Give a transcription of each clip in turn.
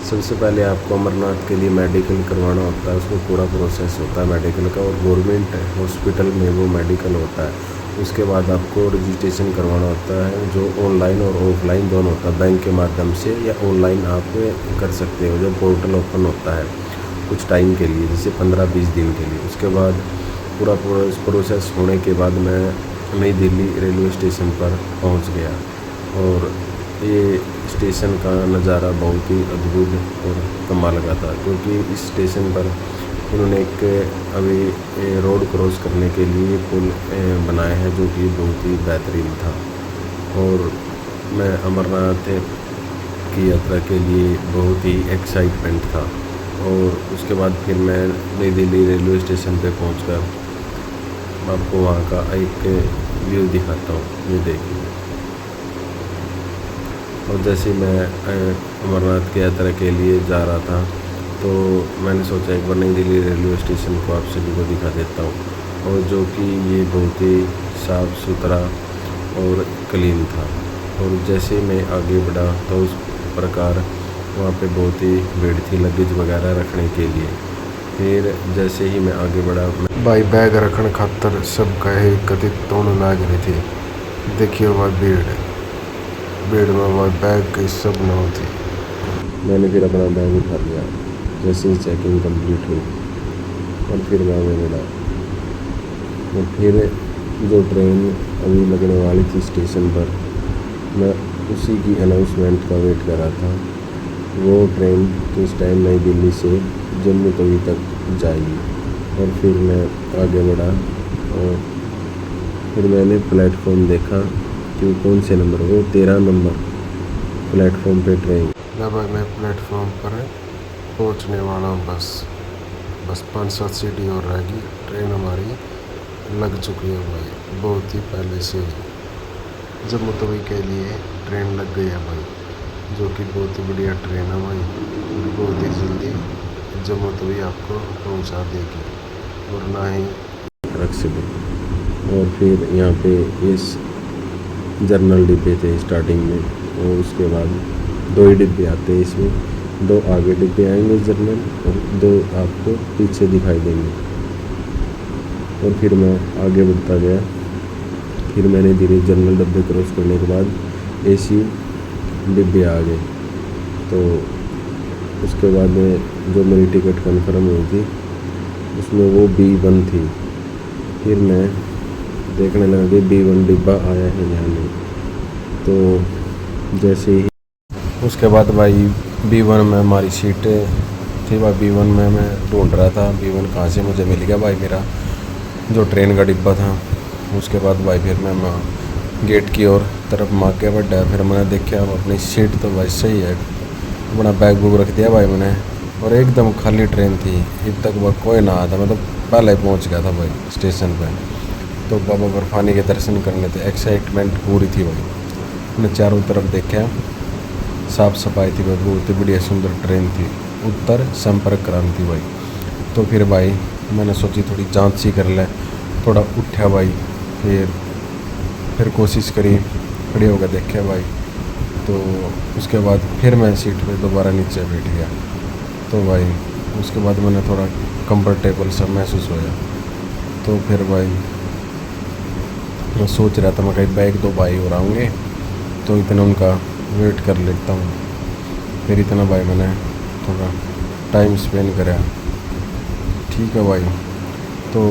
सबसे पहले आपको अमरनाथ के लिए मेडिकल करवाना होता है, उसमें पूरा प्रोसेस होता है मेडिकल का, और गवर्नमेंट हॉस्पिटल में वो मेडिकल होता है। उसके बाद आपको रजिस्ट्रेशन करवाना होता है, जो ऑनलाइन और ऑफलाइन दोनों होता है, बैंक के माध्यम से या ऑनलाइन आप कर सकते हो। जब पोर्टल ओपन होता है कुछ टाइम के लिए, जैसे 15-20 दिन के लिए, उसके बाद पूरा प्रोसेस होने के बाद मैं नई दिल्ली रेलवे स्टेशन पर पहुंच गया। और ये स्टेशन का नज़ारा बहुत ही अद्भुत और कमाल का था, क्योंकि इस स्टेशन पर उन्होंने एक अभी रोड क्रॉस करने के लिए पुल बनाया है, जो कि बहुत ही बेहतरीन था। और मैं अमरनाथ की यात्रा के लिए बहुत ही एक्साइटमेंट था। और उसके बाद फिर मैं नई दिल्ली रेलवे स्टेशन पे पहुंचकर आपको वहाँ का एक व्यू दिखाता हूँ, ये देखिए। और जैसे मैं अमरनाथ की यात्रा के लिए जा रहा था, तो मैंने सोचा एक बार नई दिल्ली रेलवे स्टेशन को आप सभी को दिखा देता हूँ, और जो कि ये बहुत ही साफ़ सुथरा और क्लीन था। और जैसे मैं आगे बढ़ा तो उस प्रकार वहाँ पे बहुत ही भीड़ थी लगेज वगैरह रखने के लिए। फिर जैसे ही मैं आगे बढ़ा, भाई बैग रखने खातर सब कहे कथित तोड़ लाग रही थी। देखिए वह भीड़ में वह बैग की सब न होती। मैंने फिर अपना बैग उठा लिया जैसे ही चेकिंग कंप्लीट हुई, और फिर मैं आगे बढ़ा। और फिर जो ट्रेन अभी लगने वाली थी स्टेशन पर, मैं उसी की अनाउंसमेंट का वेट कर रहा था। वो ट्रेन किस टाइम नई दिल्ली से जम्मू तवी तक जाएगी। और फिर मैं आगे बढ़ा, और फिर मैंने प्लेटफॉर्म देखा कि कौन से नंबर, वो 13 नंबर प्लेटफॉर्म पे ट्रेन। लगभग मैं प्लेटफॉर्म पर पहुंचने वाला हूँ। बस 5-7 सीढ़ी और रहेगी, ट्रेन हमारी लग चुकी है भाई, बहुत ही पहले से ही। जम्मू तवी के लिए ट्रेन लग गई है भाई, जो कि बहुत ही बढ़िया ट्रेन है भाई, बहुत ही जल्दी जम्मू तवी आपको पहुंचा देगी, और ना ही रख सके। और फिर यहाँ पे इस जर्नल डिब्बे थे स्टार्टिंग में, और उसके बाद 2 ही डिब्बे आते हैं इसमें, 2 आगे डिब्बे आएंगे जर्नल, और 2 आपको पीछे दिखाई देंगे। और फिर मैं आगे बढ़ता गया। फिर मैंने धीरे जर्नल डिब्बे क्रॉस करने के बाद एसी डिब्बे आ गए। तो उसके बाद जो मेरी टिकट कन्फर्म हुई थी उसमें वो B1 थी। फिर मैं देखने लगा कि B1 डिब्बा आया है या नहीं। तो जैसे ही उसके बाद भाई B1 में हमारी सीट थी, भाई B1 में मैं ढूंढ रहा था B1 कहाँ से मुझे मिल गया भाई, मेरा जो ट्रेन का डिब्बा था। उसके बाद भाई फिर मैं गेट की ओर तरफ मार के बढ़ा। फिर मैंने देखा अपनी सीट तो भाई सही है, अपना बैग बुक रख दिया भाई मैंने, और एकदम खाली ट्रेन थी। अब तक वह कोई ना आया था, मैं तो पहले पहुंच गया था भाई स्टेशन पे। तो बाबा बर्फानी के दर्शन करने थे, एक्साइटमेंट पूरी थी भाई। मैंने चारों तरफ देखा, साफ़ सफाई थी भाई, बहुत ही बढ़िया सुंदर ट्रेन थी, उत्तर संपर्क क्रांति भाई। तो फिर भाई मैंने सोची थोड़ी जांच सी कर ले, थोड़ा उठा भाई, फिर कोशिश करी, खड़े होकर देखा भाई। तो उसके बाद फिर मैं सीट पे दोबारा नीचे बैठ गया। तो भाई उसके बाद मैंने थोड़ा कंफर्टेबल सा महसूस होया। तो फिर भाई मैं सोच रहा था मैं कहीं बैग तो भाई हो होंगे, तो इतना उनका वेट कर लेता हूँ। फिर इतना भाई मैंने थोड़ा टाइम स्पेंड करा। ठीक है भाई। तो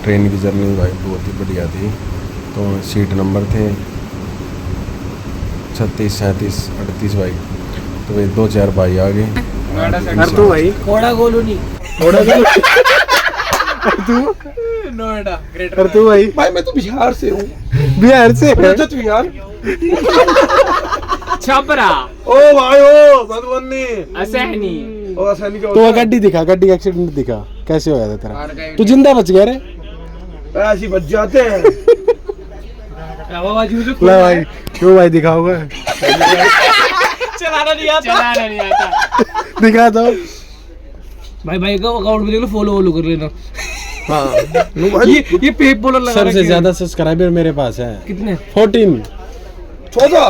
ट्रेन की जर्नी भाई बहुत ही बढ़िया थी। तो सीट नंबर थे 36, 37, 38 भाई। तो भाई 2-4 भाई आ गए। तू भाई कोड़ा गोलू नहीं, कोड़ा गोलू तू नोएडा ग्रेटर। तू भाई मैं तो बिहार से हूँ। बिहार से रजत बिहार। छपरा। ओ भाई ओ मधुबनी। असहनी। ओ असहनी का तो गड्डी दिखा, गड्डी का एक्सीडेंट दिखा, कैसे होया था तेरा? तू जिंदा बच गया रे? ऐसी बच जाते हैं। ला भाई, क्यों भाई दिखाओगे? चलाना नहीं आता। दिखा दो भाई का अकाउंट में देख लो, फॉलो कर लेना। हाँ ये पेप बॉलर लगा, सबसे ज्यादा सब्सक्राइबर मेरे पास है। कितने? 14। 14।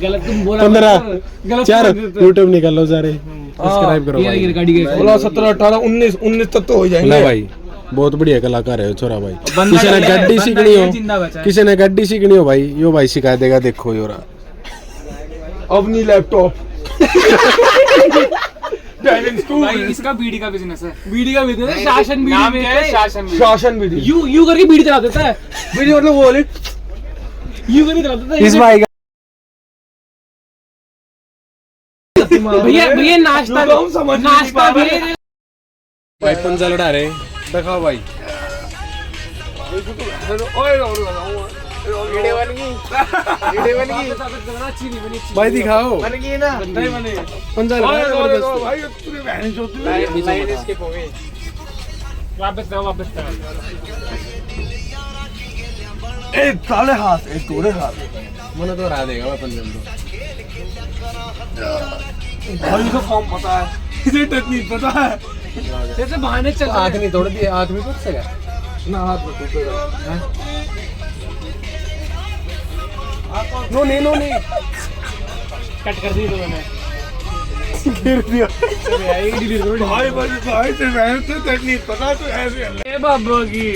गलत तुम बोला 15 गलत 4 यूट्यूब निकाल लो सारे सब्सक्राइब करो ये भाई। गाड़ी के 16 17 18 19 19 तक तो हो ला जाएंगे भाई बहुत बढ़िया कलाकार है छोरा भाई। बंदा किसी ने ये है, गड्डी बंदा सीखनी ये हो, जिंदा बचा है। किसी ने गड्डी सीखनी हो भाई, यो भाई सिखा देगा। देखो योरा अपनी लैपटॉप ड्राइविंग स्कूल भाई इसका बीड़ी का बिजनेस है, बीड़ी का बिजनेस है, शासन बीड़ी में है, शासन बीड़ी। शासन भी दी यू यू करके बीड़ी चला देता है, बीड़ी मतलब वो वाली यू करके चला देता है इस भाई का भैया भैया नाश्ता जो हम समझ नहीं नाश्ता पा रहे। भी भाई पंजा लड़ा रहे दिखाओ भाई। भाई दिखाओ पंजा लड़ा रहे जबरदस्त। भाई तूने बहन चोती वापस जाओ वापस जाओ। ए ताले हाथ ए तोड़े हाथ मैंने तो हरा देगा मैं पंजा में। भाई को फॉर्म पता है इसे टेक्निक पता है जैसे बहाने चल आँख नहीं तोड़ दिए, आँख भी टूट सका। ना हाथ में टूटेगा नो नहीं कट कर दी तो मैंने गिर दिया। भाई भाई से बहन से टेक्निक पता तो ऐसे ए बाबा की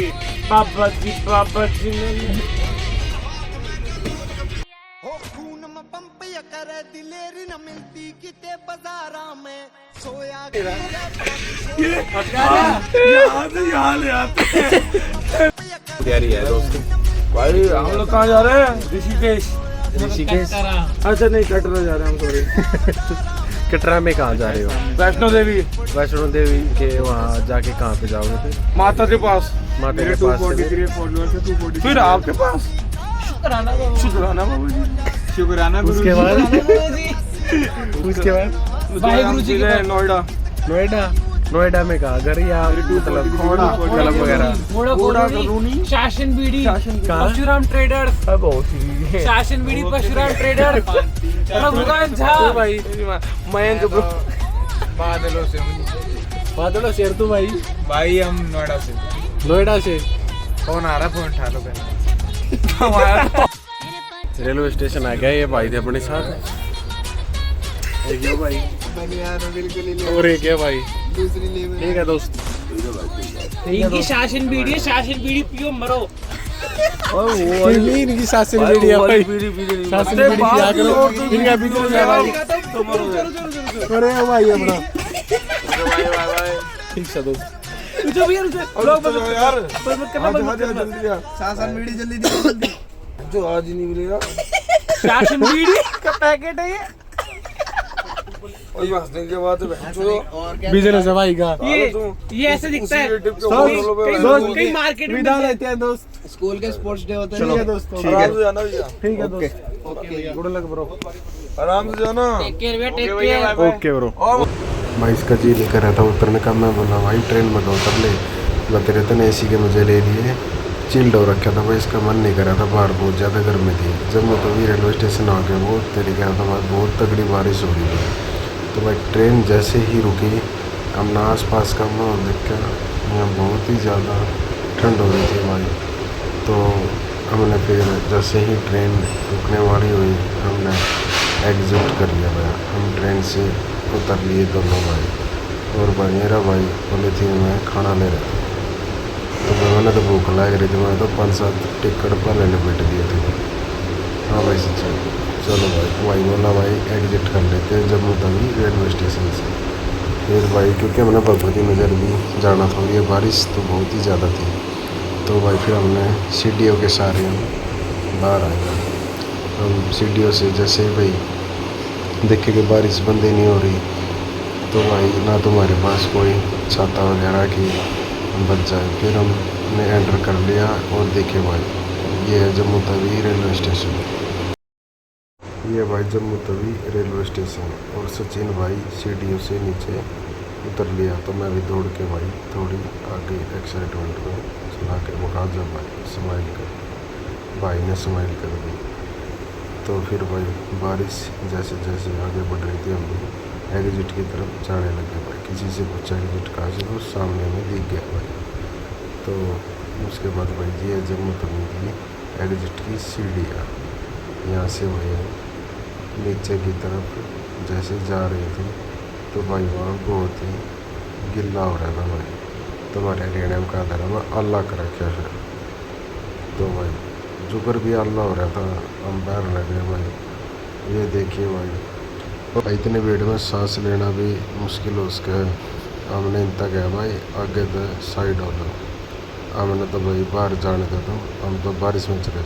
पापा जी ने हो खून में पंप या करे दिलेरी न मिलती किते बाजारा में सोया यहाँ ले आते हैं तैयारी है दोस्त। भाई हम लोग कहाँ जा रहे हैं ऋषिकेश ऋषिकेश अच्छा नहीं कटरा जा रहे हैं हम सॉरी कटरा में कहाँ जा रहे हो? वैष्णो देवी वैष्णो देवी के वहाँ जाके कहाँ पे जाओगे फिर? माता के पास माता मेरे के पास 243 फॉलोअर्स है 243 फिर आपके पास शुक्राना बाबू जी शुक्राना उसके बाद उसके बाद वाहेगुरु जी के पास। नोएडा नोएडा। नोएडा में कहा घर या मतलब कलम वगैरह? घोड़ा कॉलोनी, शासन बीड़ी, परशुराम ट्रेडर्स, शासन बीड़ी, परशुराम ट्रेडर, रघुकांत झा भाई मयंक ब्रो बादलों से तू भाई भाई हम नोएडा से। नोएडा से कौन आ रहा फोन उठा लो रेलवे स्टेशन आ गया। ये भाई थे अपने साथ एक ये भाई और एक है भाई ठीक है दोस्त। इनकी शासन बीड़ी है, शासन बीड़ी पियो मरो। इनकी शासन बीड़ी है भाई, शासन बीड़ी पिया करो इनका बिजनेस है भाई। अरे भाई अपना ठीक है दोस्त। जो भी यार जल्दी शासन बीड़ी जल्दी जो आज ही नहीं मिलेगा शासन बीड़ी का पैकेट है ये। और ये हंसने के बाद बिजनेस है भाई का। ये ऐसे दिखता है कहीं मार्केट में विदा लेते हैं दोस्त। स्कूल के स्पोर्ट्स डे होते ठीक है दोस्तों आराम से जाना भैया ठीक है दोस्त गुड लक ब्रो। आराम से जाना टेक केयर ओके ब्रो। भाई इसका जी नहीं कर रहा था उतरने का। मैं बोला भाई ट्रेन में उतर ले, बोला तेरे तो एसी के मजे ले लिए, चिल्ड हो रखा था भाई। इसका मन नहीं कर रहा था, बाहर बहुत ज़्यादा गर्मी थी। जम्मू तवी रेलवे स्टेशन आ गया, बहुत तरीके था भाई, बहुत तगड़ी बारिश हो रही थी। तो भाई ट्रेन जैसे ही रुकी, हमने आस पास का माहौल देख कर यहाँ बहुत ही ज़्यादा ठंड हो रही थी भाई। तो हमने फिर जैसे ही ट्रेन रुकने वाली हुई, हमने एग्जिट कर लिया भाई। हम ट्रेन से उतर लिए दोनों भाई। और भाई मेरा भाई पॉलीथीन में खाना ले रहा था, तो भाई मैंने तो भूख लग रही थी, मैंने तो 5-7 टिकट पहले लपेट दिए थे। हाँ भाई सच्ची। चलो भाई बोला भाई एग्जिट कर लेते हैं जम्मू तवी रेलवे स्टेशन से। फिर भाई क्योंकि हमने भगवती नगर भी जाना था, ये बारिश तो बहुत ही ज़्यादा थी। तो भाई फिर हमने सीढ़ियों के सारे हम बाहर आए। हम सीढ़ियों से जैसे भाई देखे कि बारिश बंद ही नहीं हो रही, तो भाई ना तुम्हारे पास कोई छाता वगैरह की बच जाए। फिर हमने एंटर कर लिया और देखे भाई ये है जम्मू तवी रेलवे स्टेशन। ये भाई जम्मू तवी रेलवे स्टेशन। और सचिन भाई सीढ़ियों से नीचे उतर लिया, तो मैं भी दौड़ के भाई थोड़ी आगे एक्साइटमेंट में चला के मुका जा भाई स्माइल कर। भाई ने स्माइल कर दी। तो फिर भाई बारिश जैसे जैसे आगे बढ़ रही थी, हम भी एग्जिट की तरफ जाने लगे भाई। किसी से पूछा एग्जिट कहाँ से, तो सामने में दिख गया भाई। तो उसके बाद भाई ये जम्मू तवी की एग्जिट की सीढ़ियाँ, यहाँ से भाई नीचे की तरफ जैसे जा रहे थे तो भाई वहाँ बहुत ही गिल्ला हो रहा था भाई। तुम्हारे हरियाणा में कहा था मैं अल्लाह कर रखा है। तो भाई जुगर भी अल्लाह हो रहा था, हम बाहर लगे भाई। ये देखिए भाई इतने भीड़ में सांस लेना भी मुश्किल हो सका है। हमने इतना गया भाई आगे तो साइड हो लो, हमने तो भाई बाहर जाने देता, हम तो बारिश में चले